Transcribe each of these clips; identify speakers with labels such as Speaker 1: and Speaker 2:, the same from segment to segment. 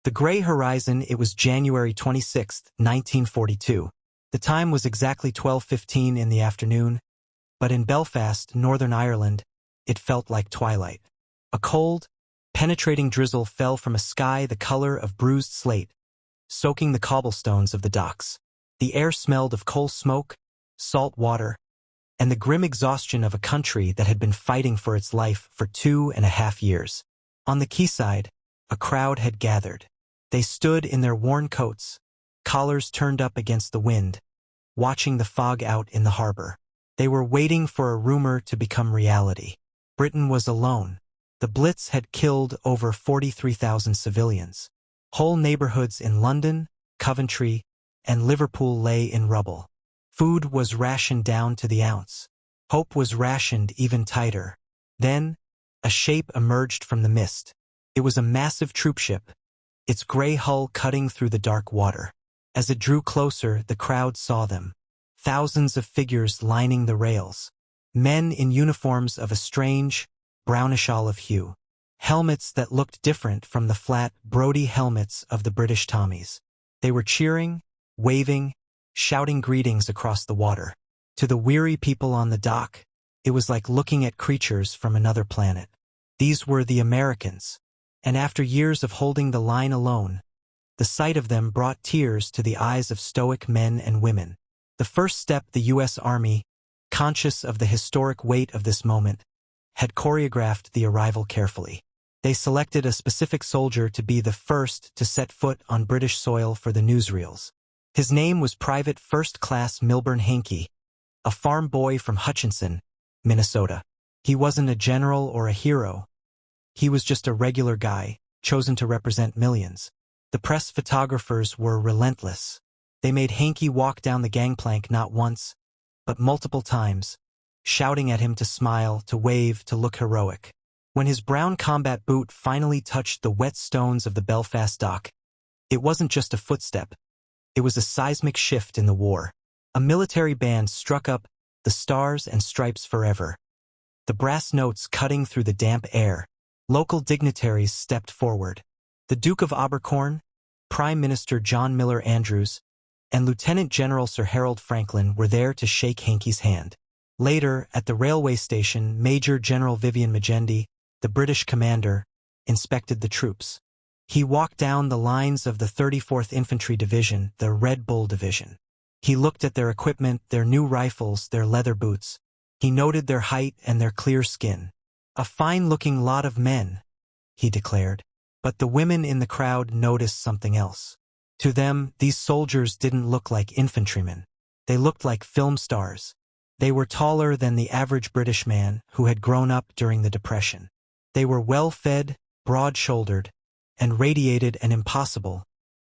Speaker 1: The gray horizon, it was January 26, 1942. The time was exactly 12:15 in the afternoon, but in Belfast, Northern Ireland, it felt like twilight. A cold, penetrating drizzle fell from a sky the color of bruised slate, soaking the cobblestones of the docks. The air smelled of coal smoke, salt water, and the grim exhaustion of a country that had been fighting for its life for 2.5 years. On the quayside, a crowd had gathered. They stood in their worn coats, collars turned up against the wind, watching the fog out in the harbor. They were waiting for a rumor to become reality. Britain was alone. The Blitz had killed over 43,000 civilians. Whole neighborhoods in London, Coventry, and Liverpool lay in rubble. Food was rationed down to the ounce. Hope was rationed even tighter. Then, a shape emerged from the mist. It was a massive troopship, its gray hull cutting through the dark water. As it drew closer, the crowd saw them. Thousands of figures lining the rails. Men in uniforms of a strange, brownish olive hue. Helmets that looked different from the flat, Brodie helmets of the British Tommies. They were cheering, waving, shouting greetings across the water. To the weary people on the dock, it was like looking at creatures from another planet. These were the Americans, and after years of holding the line alone, the sight of them brought tears to the eyes of stoic men and women. The first step, the U.S. Army, conscious of the historic weight of this moment, had choreographed the arrival carefully. They selected a specific soldier to be the first to set foot on British soil for the newsreels. His name was Private First Class Milburn Hankey, a farm boy from Hutchinson, Minnesota. He wasn't a general or a hero. He was just a regular guy, chosen to represent millions. The press photographers were relentless. They made Hankey walk down the gangplank not once, but multiple times, shouting at him to smile, to wave, to look heroic. When his brown combat boot finally touched the wet stones of the Belfast dock, it wasn't just a footstep. It was a seismic shift in the war. A military band struck up "The Stars and Stripes Forever," the brass notes cutting through the damp air. Local dignitaries stepped forward. The Duke of Abercorn, Prime Minister John Miller Andrews, and Lieutenant General Sir Harold Franklin were there to shake Hankey's hand. Later, at the railway station, Major General Vivian Magendie, the British commander, inspected the troops. He walked down the lines of the 34th Infantry Division, the Red Bull Division. He looked at their equipment, their new rifles, their leather boots. He noted their height and their clear skin. "A fine-looking lot of men," he declared. But the women in the crowd noticed something else. To them, these soldiers didn't look like infantrymen. They looked like film stars. They were taller than the average British man who had grown up during the Depression. They were well-fed, broad-shouldered, and radiated an impossible,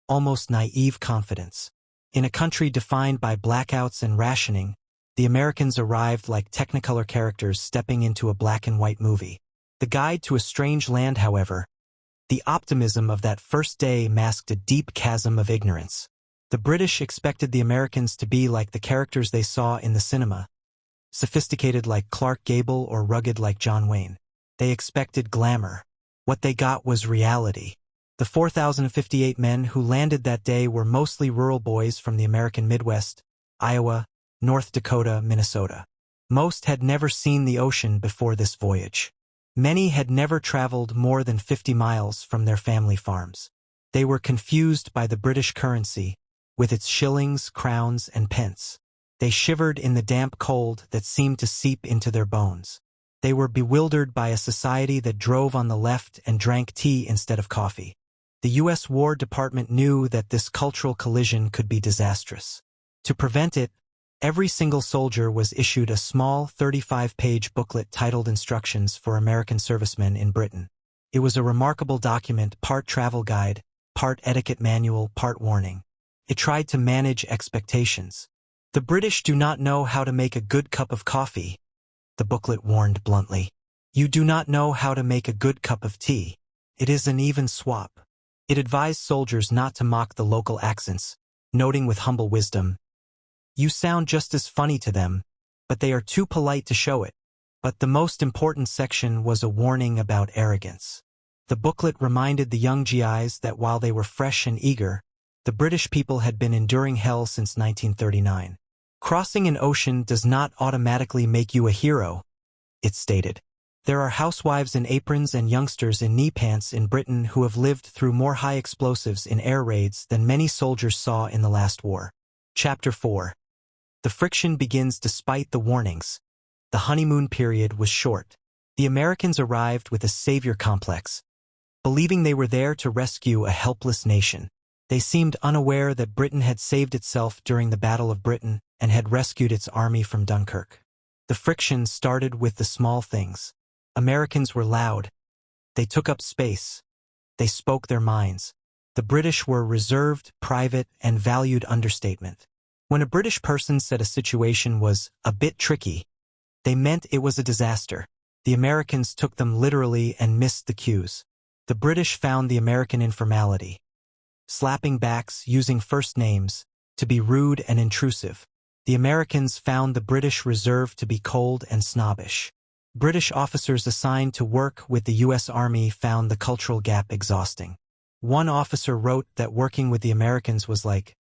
Speaker 1: almost naive confidence. In a country defined by blackouts and rationing, the Americans arrived like Technicolor characters stepping into a black-and-white movie. The guide to a strange land, however, the optimism of that first day masked a deep chasm of ignorance. The British expected the Americans to be like the characters they saw in the cinema, sophisticated like Clark Gable or rugged like John Wayne. They expected glamour. What they got was reality. The 4,058 men who landed that day were mostly rural boys from the American Midwest, Iowa, North Dakota, Minnesota. Most had never seen the ocean before this voyage. Many had never traveled more than 50 miles from their family farms. They were confused by the British currency, with its shillings, crowns, and pence. They shivered in the damp cold that seemed to seep into their bones. They were bewildered by a society that drove on the left and drank tea instead of coffee. The U.S. War Department knew that this cultural collision could be disastrous. To prevent it, every single soldier was issued a small 35-page booklet titled Instructions for American Servicemen in Britain. It was a remarkable document, part travel guide, part etiquette manual, part warning. It tried to manage expectations. "The British do not know how to make a good cup of coffee," the booklet warned bluntly. "You do not know how to make a good cup of tea. It is an even swap." It advised soldiers not to mock the local accents, noting with humble wisdom, "You sound just as funny to them, but they are too polite to show it." But the most important section was a warning about arrogance. The booklet reminded the young GIs that while they were fresh and eager, the British people had been enduring hell since 1939. Crossing an ocean does not automatically make you a hero, it stated. There are housewives in aprons and youngsters in knee pants in Britain who have lived through more high explosives in air raids than many soldiers saw in the last war. Chapter 4. The friction begins despite the warnings. The honeymoon period was short. The Americans arrived with a savior complex, believing they were there to rescue a helpless nation. They seemed unaware that Britain had saved itself during the Battle of Britain and had rescued its army from Dunkirk. The friction started with the small things. Americans were loud. They took up space. They spoke their minds. The British were reserved, private, and valued understatement. When a British person said a situation was a bit tricky, they meant it was a disaster. The Americans took them literally and missed the cues. The British found the American informality, slapping backs, using first names, to be rude and intrusive. The Americans found the British reserve to be cold and snobbish. British officers assigned to work with the U.S. Army found the cultural gap exhausting. One officer wrote that working with the Americans was like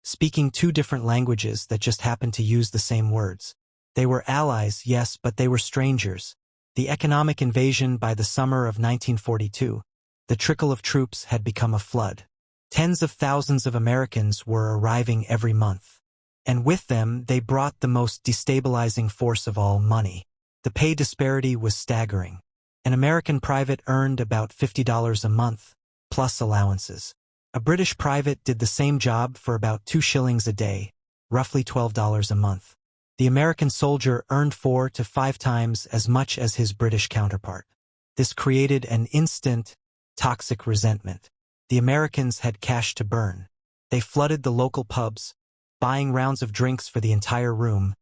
Speaker 1: speaking two different languages that just happened to use the same words. They were allies, yes, but they were strangers. The economic invasion by the summer of 1942, the trickle of troops had become a flood. Tens of thousands of Americans were arriving every month. And with them, they brought the most destabilizing force of all, money. The pay disparity was staggering. An American private earned about $50 a month, plus allowances. A British private did the same job for about 2 shillings a day, roughly $12 a month. The American soldier earned 4 to 5 times as much as his British counterpart. This created an instant, toxic resentment. The Americans had cash to burn. They flooded the local pubs, buying rounds of drinks for the entire room,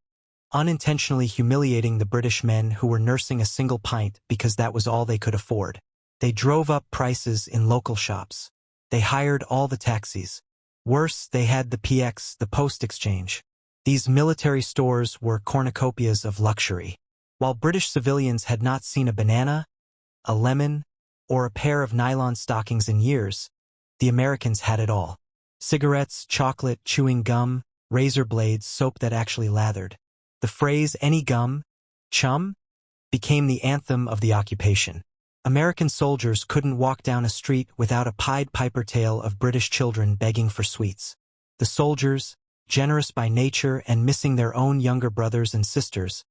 Speaker 1: unintentionally humiliating the British men who were nursing a single pint because that was all they could afford. They drove up prices in local shops. They hired all the taxis. Worse, they had the PX, the post exchange. These military stores were cornucopias of luxury. While British civilians had not seen a banana, a lemon, or a pair of nylon stockings in years, the Americans had it all. Cigarettes, chocolate, chewing gum, razor blades, soap that actually lathered. The phrase, any gum, chum, became the anthem of the occupation. American soldiers couldn't walk down a street without a Pied Piper tale of British children begging for sweets. The soldiers, generous by nature and missing their own younger brothers and sisters,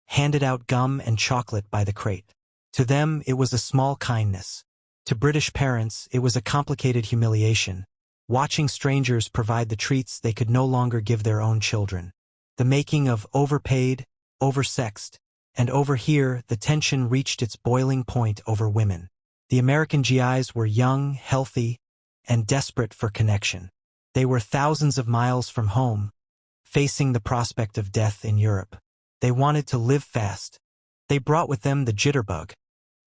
Speaker 1: handed out gum and chocolate by the crate. To them, it was a small kindness. To British parents, it was a complicated humiliation, watching strangers provide the treats they could no longer give their own children. The making of Overpaid, Oversexed, and over here, the tension reached its boiling point over women. The American GIs were young, healthy, and desperate for connection. They were thousands of miles from home, facing the prospect of death in Europe. They wanted to live fast. They brought with them the jitterbug,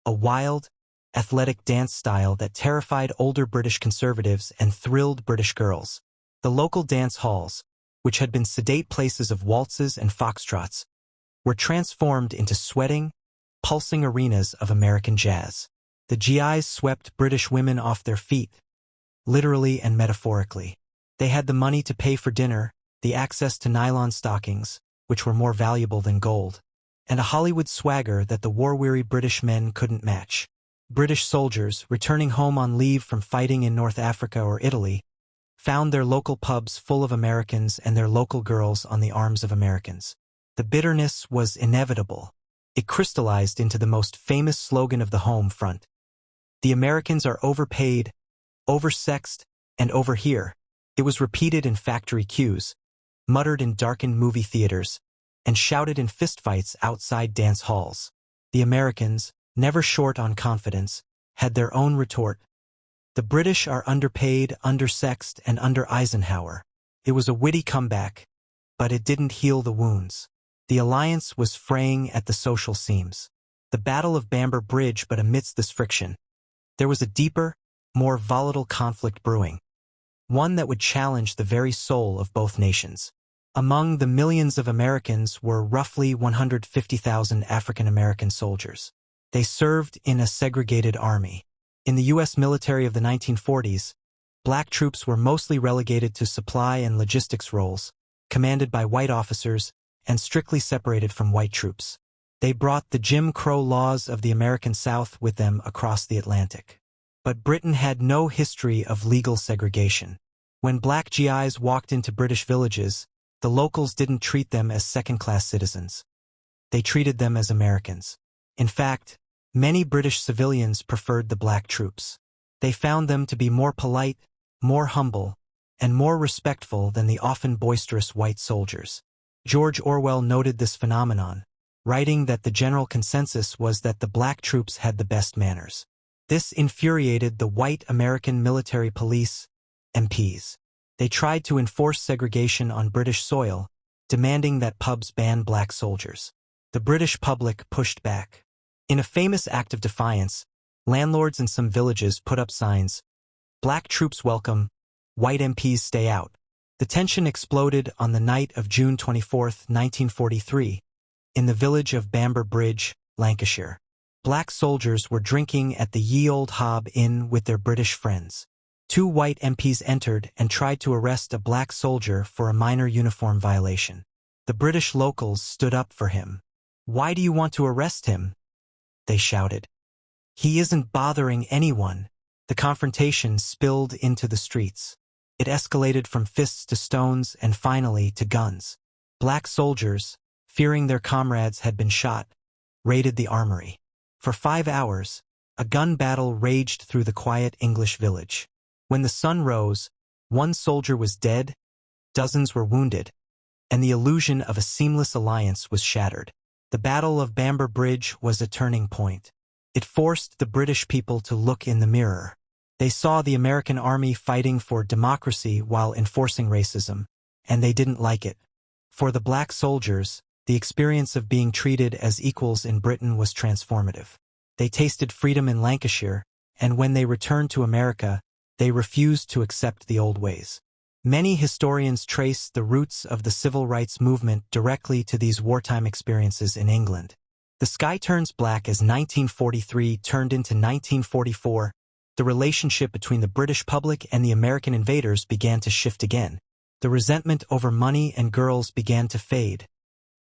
Speaker 1: a wild, athletic dance style that terrified older British conservatives and thrilled British girls. The local dance halls, which had been sedate places of waltzes and foxtrots, were transformed into sweating, pulsing arenas of American jazz. The GIs swept British women off their feet, literally and metaphorically. They had the money to pay for dinner, the access to nylon stockings, which were more valuable than gold, and a Hollywood swagger that the war-weary British men couldn't match. British soldiers, returning home on leave from fighting in North Africa or Italy, found their local pubs full of Americans and their local girls on the arms of Americans. The bitterness was inevitable. It crystallized into the most famous slogan of the home front. The Americans are overpaid, oversexed, and over here. It was repeated in factory queues, muttered in darkened movie theaters, and shouted in fistfights outside dance halls. The Americans, never short on confidence, had their own retort. The British are underpaid, undersexed, and under Eisenhower. It was a witty comeback, but it didn't heal the wounds. The alliance was fraying at the social seams. The Battle of Bamber Bridge, but amidst this friction, there was a deeper, more volatile conflict brewing, one that would challenge the very soul of both nations. Among the millions of Americans were roughly 150,000 African American soldiers. They served in a segregated army. In the U.S. military of the 1940s, black troops were mostly relegated to supply and logistics roles, commanded by white officers and strictly separated from white troops. They brought the Jim Crow laws of the American South with them across the Atlantic. But Britain had no history of legal segregation. When black GIs walked into British villages, the locals didn't treat them as second-class citizens. They treated them as Americans. In fact, many British civilians preferred the black troops. They found them to be more polite, more humble, and more respectful than the often boisterous white soldiers. George Orwell noted this phenomenon, writing that the general consensus was that the black troops had the best manners. This infuriated the white American military police, MPs. They tried to enforce segregation on British soil, demanding that pubs ban black soldiers. The British public pushed back. In a famous act of defiance, landlords in some villages put up signs, "Black troops welcome, white MPs stay out." The tension exploded on the night of June 24, 1943, in the village of Bamber Bridge, Lancashire. Black soldiers were drinking at the Ye Olde Hob Inn with their British friends. Two white MPs entered and tried to arrest a black soldier for a minor uniform violation. The British locals stood up for him. "Why do you want to arrest him?" they shouted. "He isn't bothering anyone." The confrontation spilled into the streets. It escalated from fists to stones and finally to guns. Black soldiers, fearing their comrades had been shot, raided the armory. For 5 hours, a gun battle raged through the quiet English village. When the sun rose, one soldier was dead, dozens were wounded, and the illusion of a seamless alliance was shattered. The Battle of Bamber Bridge was a turning point. It forced the British people to look in the mirror. They saw the American army fighting for democracy while enforcing racism, and they didn't like it. For the black soldiers, the experience of being treated as equals in Britain was transformative. They tasted freedom in Lancashire, and when they returned to America, they refused to accept the old ways. Many historians trace the roots of the civil rights movement directly to these wartime experiences in England. The sky turns black as 1943 turned into 1944. The relationship between the British public and the American invaders began to shift again. The resentment over money and girls began to fade,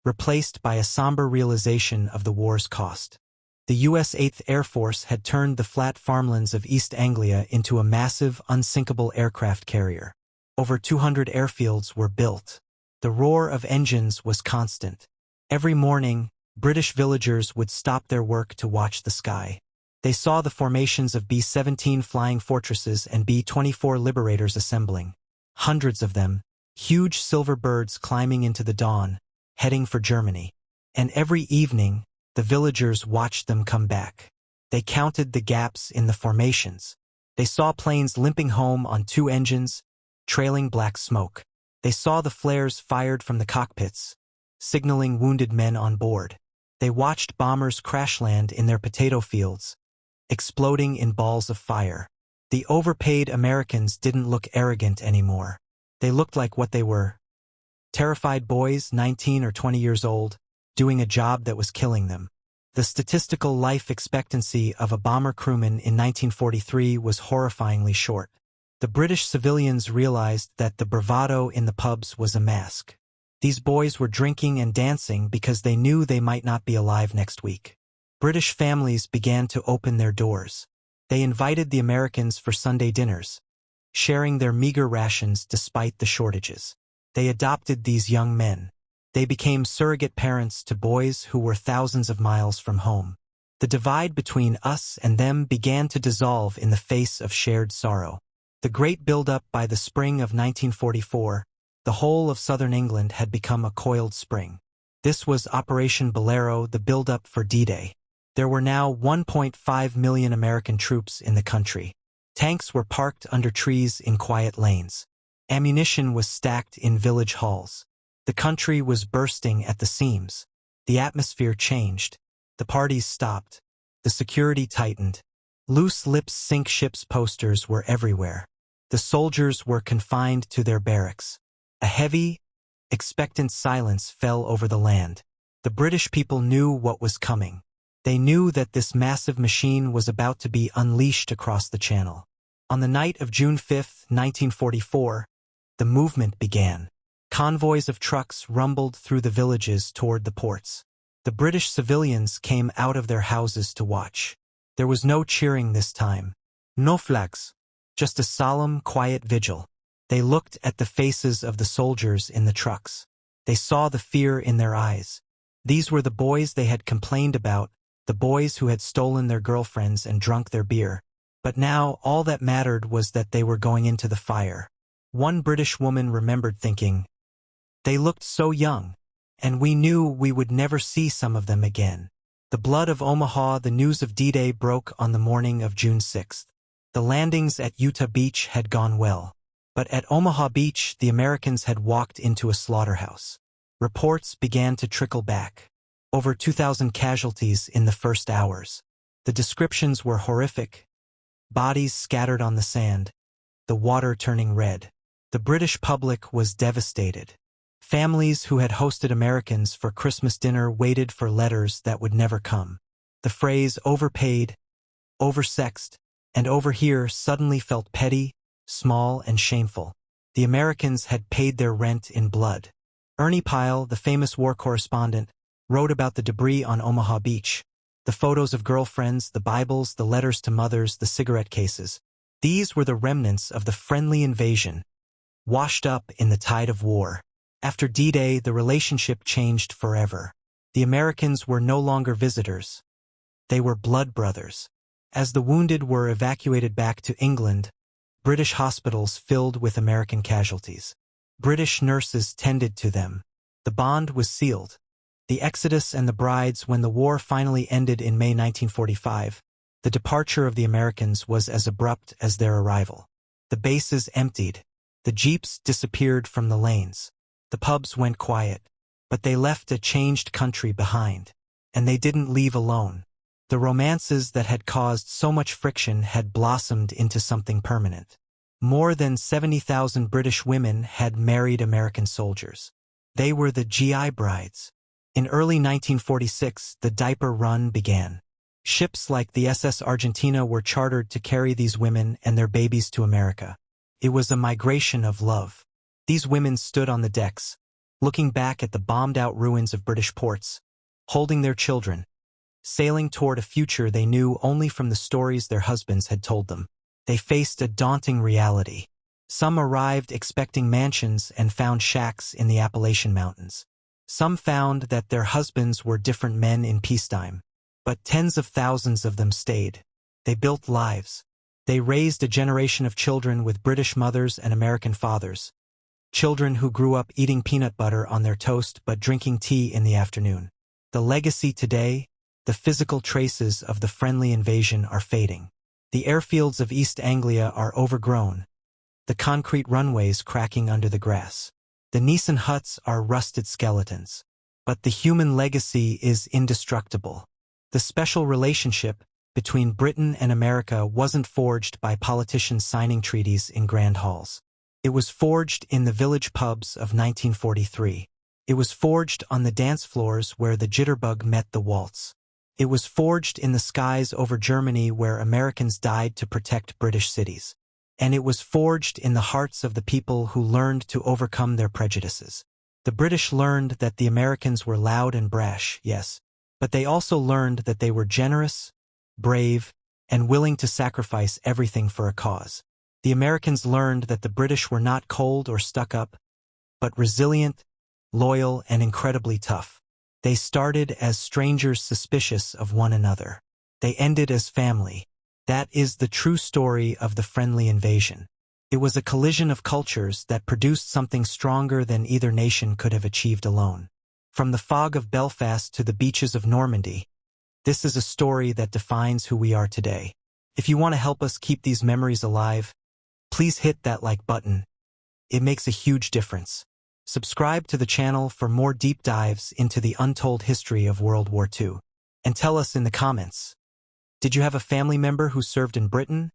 Speaker 1: replaced by a somber realization of the war's cost. The U.S. 8th Air Force had turned the flat farmlands of East Anglia into a massive, unsinkable aircraft carrier. Over 200 airfields were built. The roar of engines was constant. Every morning, British villagers would stop their work to watch the sky. They saw the formations of B-17 flying fortresses and B-24 Liberators assembling. Hundreds of them, huge silver birds climbing into the dawn, heading for Germany. And every evening, the villagers watched them come back. They counted the gaps in the formations. They saw planes limping home on 2 engines, trailing black smoke. They saw the flares fired from the cockpits, signaling wounded men on board. They watched bombers crash land in their potato fields, exploding in balls of fire. The overpaid Americans didn't look arrogant anymore. They looked like what they were. Terrified boys, 19 or 20 years old, doing a job that was killing them. The statistical life expectancy of a bomber crewman in 1943 was horrifyingly short. The British civilians realized that the bravado in the pubs was a mask. These boys were drinking and dancing because they knew they might not be alive next week. British families began to open their doors. They invited the Americans for Sunday dinners, sharing their meager rations despite the shortages. They adopted these young men. They became surrogate parents to boys who were thousands of miles from home. The divide between us and them began to dissolve in the face of shared sorrow. The great build-up by the spring of 1944, the whole of southern England had become a coiled spring. This was Operation Bolero, the build-up for D-Day. There were now 1.5 million American troops in the country. Tanks were parked under trees in quiet lanes. Ammunition was stacked in village halls. The country was bursting at the seams. The atmosphere changed. The parties stopped. The security tightened. Loose lips sink ships posters were everywhere. The soldiers were confined to their barracks. A heavy, expectant silence fell over the land. The British people knew what was coming. They knew that this massive machine was about to be unleashed across the channel. On the night of June 5, 1944, the movement began. Convoys of trucks rumbled through the villages toward the ports. The British civilians came out of their houses to watch. There was no cheering this time. No flags. Just a solemn, quiet vigil. They looked at the faces of the soldiers in the trucks. They saw the fear in their eyes. These were the boys they had complained about, the boys who had stolen their girlfriends and drunk their beer. But now all that mattered was that they were going into the fire. One British woman remembered thinking, "They looked so young, and we knew we would never see some of them again." The blood of Omaha, the news of D-Day broke on the morning of June 6. The landings at Utah Beach had gone well. But at Omaha Beach, the Americans had walked into a slaughterhouse. Reports began to trickle back. Over 2,000 casualties in the first hours. The descriptions were horrific. Bodies scattered on the sand, the water turning red. The British public was devastated. Families who had hosted Americans for Christmas dinner waited for letters that would never come. The phrase overpaid, oversexed, and over here suddenly felt petty, small, and shameful. The Americans had paid their rent in blood. Ernie Pyle, the famous war correspondent, wrote about the debris on Omaha Beach. The photos of girlfriends, the Bibles, the letters to mothers, the cigarette cases. These were the remnants of the friendly invasion, washed up in the tide of war. After D-Day, the relationship changed forever. The Americans were no longer visitors. They were blood brothers. As the wounded were evacuated back to England, British hospitals filled with American casualties. British nurses tended to them. The bond was sealed. The exodus and the brides. When the war finally ended in May 1945, the departure of the Americans was as abrupt as their arrival. The bases emptied. The jeeps disappeared from the lanes. The pubs went quiet. But they left a changed country behind. And they didn't leave alone. The romances that had caused so much friction had blossomed into something permanent. More than 70,000 British women had married American soldiers. They were the GI brides. In early 1946, the diaper run began. Ships like the SS Argentina were chartered to carry these women and their babies to America. It was a migration of love. These women stood on the decks, looking back at the bombed-out ruins of British ports, holding their children, sailing toward a future they knew only from the stories their husbands had told them. They faced a daunting reality. Some arrived expecting mansions and found shacks in the Appalachian Mountains. Some found that their husbands were different men in peacetime. But tens of thousands of them stayed. They built lives. They raised a generation of children with British mothers and American fathers. Children who grew up eating peanut butter on their toast but drinking tea in the afternoon. The legacy today, the physical traces of the friendly invasion are fading. The airfields of East Anglia are overgrown. The concrete runways cracking under the grass. The Nissen huts are rusted skeletons. But the human legacy is indestructible. The special relationship between Britain and America wasn't forged by politicians signing treaties in grand halls. It was forged in the village pubs of 1943. It was forged on the dance floors where the jitterbug met the waltz. It was forged in the skies over Germany where Americans died to protect British cities. And it was forged in the hearts of the people who learned to overcome their prejudices. The British learned that the Americans were loud and brash, yes, but they also learned that they were generous, brave, and willing to sacrifice everything for a cause. The Americans learned that the British were not cold or stuck up, but resilient, loyal, and incredibly tough. They started as strangers suspicious of one another. They ended as family. That is the true story of the friendly invasion. It was a collision of cultures that produced something stronger than either nation could have achieved alone. From the fog of Belfast to the beaches of Normandy, this is a story that defines who we are today. If you want to help us keep these memories alive, please hit that like button. It makes a huge difference. Subscribe to the channel for more deep dives into the untold history of World War II. And tell us in the comments, did you have a family member who served in Britain?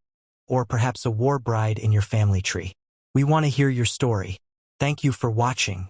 Speaker 1: Or perhaps a war bride in your family tree? We want to hear your story. Thank you for watching.